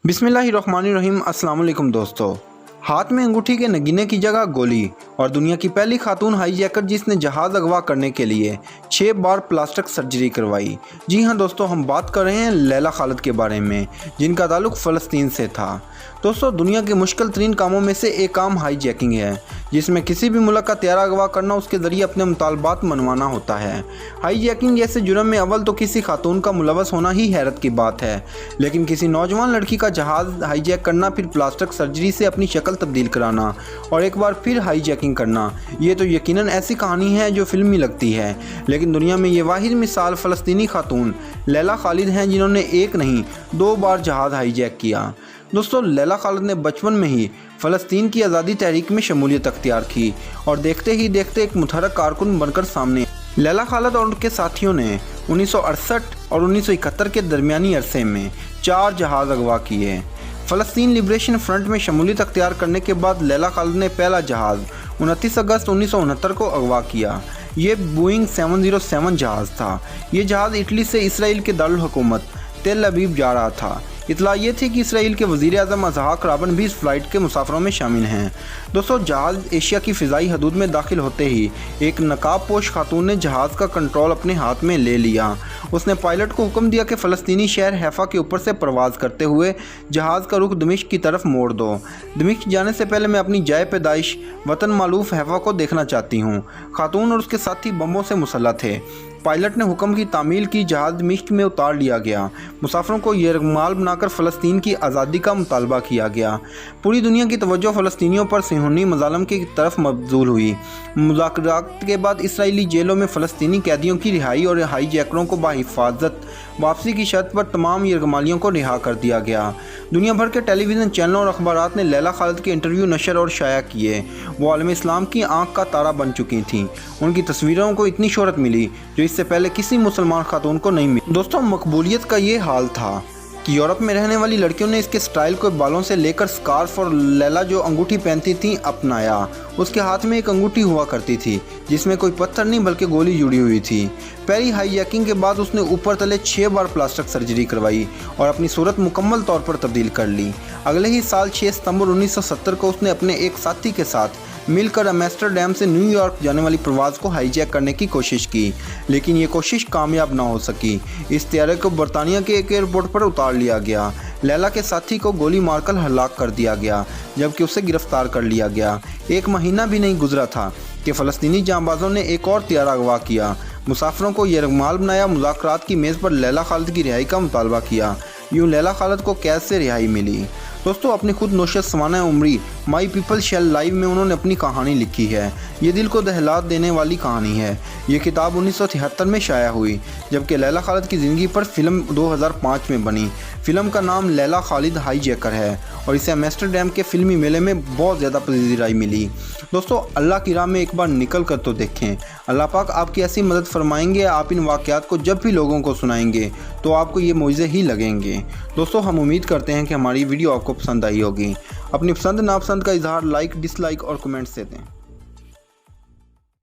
बिस्मिल्लाहिर्रहमानिर्रहीम। अस्सलाम वालेकुम दोस्तों। हाथ में अंगूठी के नगीने की जगह गोली और दुनिया की पहली खातून हाईजैकर जिसने जहाज़ अगवा करने के लिए 6 बार प्लास्टिक सर्जरी करवाई। जी हाँ दोस्तों, हम बात कर रहे हैं लैला खालिद के बारे में, जिनका ताल्लुक़ फ़लस्तीन से था। दोस्तों, दुनिया के मुश्किल तरीन कामों में से एक काम हाईजैकिंग है, जिसमें किसी भी मुल्क का तैयारा अगवा करना, उसके ज़रिए अपने मुतालबात मनवाना होता है। हाईजैकिंग जैसे जुर्म में अव्वल तो किसी खातून का मुलवस होना ही हैरत की बात है, लेकिन किसी नौजवान लड़की का जहाज़ हाईजैक करना, फिर प्लास्टिक सर्जरी से अपनी शक्ल तब्दील कराना और एक बार फिर हाईजैकिंग करना, ये तो यकीनन ऐसी कहानी है जो फिल्मी लगती है। लेकिन दुनिया में ये वाहिद मिसाल फ़लस्तीनी खातून लैला खालिद हैं, जिन्होंने एक नहीं 2 बार जहाज़ हाईजैक किया। दोस्तों, लैला खालिद ने बचपन में ही फ़लस्तीन की आज़ादी तहरीक में शमूलियत अख्तियार की और देखते ही देखते एक मुतहर्रिक कारकुन बनकर सामने। लैला खालिद और उनके साथियों ने 1968 और 1971 के दरमियानी अरसे में 4 जहाज़ अगवा किए। फ़लस्तीन लिबरेशन फ्रंट में शमूलियत अख्तियार करने के बाद लैला खालिद ने पहला जहाज़ 29 अगस्त 1969 को अगवा किया। ये बोइंग 707 जहाज़ था। ये जहाज़ इटली से इसराइल के दारुल हुकूमत तेल अवीव जा रहा था। इतला ये थी कि इसराइल के वज़ीर-ए-आज़म इसहाक राबिन भी इस फ़्लाइट के मुसाफिरों में शामिल हैं। दोस्तों, जहाज़ एशिया की फ़िज़ाई हदूद में दाखिल होते ही एक नकाबपोश खातून ने जहाज़ का कंट्रोल अपने हाथ में ले लिया। उसने पायलट को हुक्म दिया कि फ़लस्तीनी शहर हैफ़ा के ऊपर से परवाज़ करते हुए जहाज़ का रुख दमिश्क की तरफ मोड़ दो। दमिश्क जाने से पहले मैं अपनी जाए पैदाइश वतन मालूफ हैफ़ा को देखना चाहती हूँ। खातून और उसके साथी बमों से मुसल्लह थे। पायलट ने हुक्म की तामील की, जहाज़ दमिश्क में उतार लिया गया। मुसाफिरों को यरगमाल बनाकर फ़लस्तीन की आज़ादी का मुतालबा किया गया। पूरी दुनिया की तवज्जो फ़लस्तीनियों पर सिहोनी मज़ालम की तरफ मबज़ूल हुई। मुज़ाकरात के बाद इसराइली जेलों में फ़लस्तीनी कैदियों की रिहाई और हाईजैकरों को बाहिफाजत वापसी की शर्त पर तमाम यरगमालियों को रिहा कर दिया गया। दुनिया भर के टेलीविज़न चैनलों और अखबारात ने लैला खालिद के इंटरव्यू नशर और शाया किए। वो आलम इस्लाम की आँख का तारा बन चुकी थीं। उनकी तस्वीरों को इतनी शोहरत मिली जो इससे पहले किसी मुसलमान खातून को नहीं मिली। दोस्तों, मकबूलियत का ये हाल था कि यूरोप में रहने वाली लड़कियों ने इसके स्टाइल को बालों से लेकर स्कार्फ और लैला जो अंगूठी पहनती थी अपनाया। उसके हाथ में एक अंगूठी हुआ करती थी जिसमें कोई पत्थर नहीं बल्कि गोली जुड़ी हुई थी। पहली हाईजैकिंग के बाद उसने ऊपर तले 6 बार प्लास्टिक सर्जरी करवाई और अपनी सूरत मुकम्मल तौर पर तब्दील कर ली। अगले ही साल 6 सितंबर 1970 को उसने अपने एक साथी के साथ मिलकर एम्स्टर्डम से न्यूयॉर्क जाने वाली परवाज़ को हाईजैक करने की कोशिश की, लेकिन ये कोशिश कामयाब ना हो सकी। इस तैयारे को बरतानिया के एक एयरपोर्ट पर उतार लिया गया। लैला के साथी को गोली मारकर हलाक कर दिया गया, जबकि उसे गिरफ्तार कर लिया गया। 1 महीना भी नहीं गुजरा था कि फ़लस्तीनी जांबाजों ने एक और तैयारा अगवा किया। मुसाफिरों को यरगमाल बनाया। मुज़ाकरात की मेज़ पर लैला खालिद की रिहाई का मुतालबा किया। यूँ लैला खालिद को कैद से रिहाई मिली। दोस्तों, अपनी खुद नौशत सवाना उम्री माई पीपल शेल लाइव में उन्होंने अपनी कहानी लिखी है। ये दिल को दहला देने वाली कहानी है। ये किताब 1973 में शाया हुई, जबकि लैला खालिद की ज़िंदगी पर फिल्म 2005 में बनी। फिल्म का नाम लैला खालिद हाईजैकर है और इसे एम्स्टर्डम के फिल्मी मेले में बहुत ज़्यादा पजीराई मिली। दोस्तों, अल्लाह की राह में एक बार निकल कर तो देखें। अल्लाह पाक आपकी ऐसी मदद फरमाएंगे, आप इन वाक़यात को जब भी लोगों को सुनाएंगे तो आपको ये मौज़े ही लगेंगे। दोस्तों, हम उम्मीद करते हैं कि हमारी वीडियो आपको पसंद आई होगी। अपनी पसंद नापसंद का इजहार लाइक, डिसलाइक और कमेंट से दें।